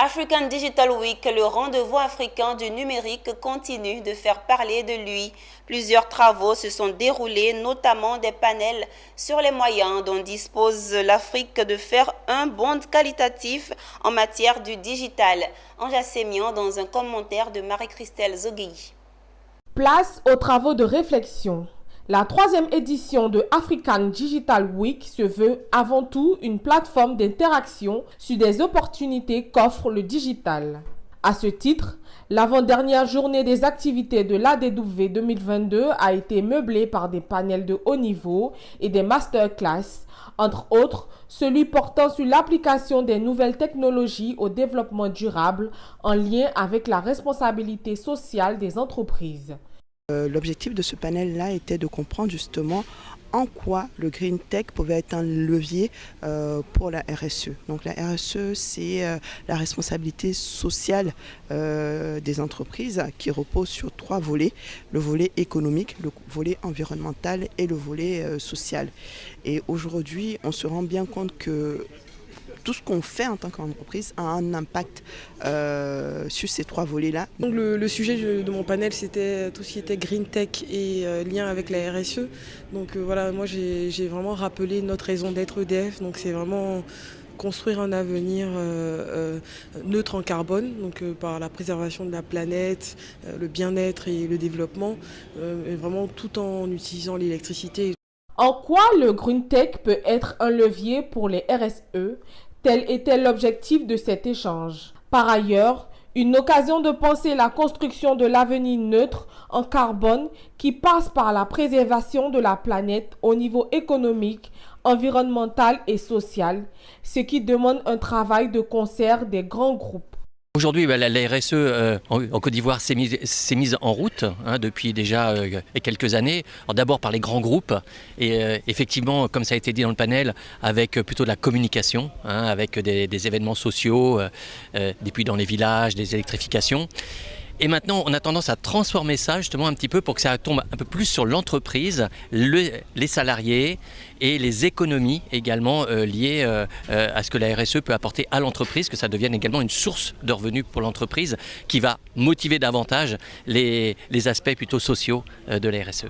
African Digital Week, le rendez-vous africain du numérique, continue de faire parler de lui. Plusieurs travaux se sont déroulés, notamment des panels sur les moyens dont dispose l'Afrique de faire un bond qualitatif en matière du digital. Anja Sémian dans un commentaire de Marie-Christelle Zogui. Place aux travaux de réflexion. La 3e édition de African Digital Week se veut avant tout une plateforme d'interaction sur des opportunités qu'offre le digital. À ce titre, l'avant-dernière journée des activités de l'ADW 2022 a été meublée par des panels de haut niveau et des masterclass, entre autres celui portant sur l'application des nouvelles technologies au développement durable en lien avec la responsabilité sociale des entreprises. L'objectif de ce panel-là était de comprendre justement en quoi le Green Tech pouvait être un levier pour la RSE. Donc la RSE, c'est la responsabilité sociale des entreprises qui repose sur 3 volets. Le volet économique, le volet environnemental et le volet social. Et aujourd'hui, on se rend bien compte que tout ce qu'on fait en tant qu'entreprise a un impact sur ces 3 volets-là. Donc le sujet de mon panel, c'était tout ce qui était Green Tech et lien avec la RSE. Donc voilà, moi j'ai vraiment rappelé notre raison d'être EDF. Donc c'est vraiment construire un avenir neutre en carbone, donc par la préservation de la planète, le bien-être et le développement, vraiment tout en utilisant l'électricité. En quoi le Green Tech peut être un levier pour les RSE? Tel était l'objectif de cet échange. Par ailleurs, une occasion de penser la construction de l'avenir neutre en carbone qui passe par la préservation de la planète au niveau économique, environnemental et social, ce qui demande un travail de concert des grands groupes. Aujourd'hui, la RSE en Côte d'Ivoire s'est mise en route depuis déjà quelques années. D'abord par les grands groupes et effectivement, comme ça a été dit dans le panel, avec plutôt de la communication, avec des événements sociaux, des puits dans les villages, des électrifications. Et maintenant, on a tendance à transformer ça justement un petit peu pour que ça tombe un peu plus sur l'entreprise, les salariés et les économies également liées à ce que la RSE peut apporter à l'entreprise, que ça devienne également une source de revenus pour l'entreprise qui va motiver davantage les aspects plutôt sociaux de la RSE.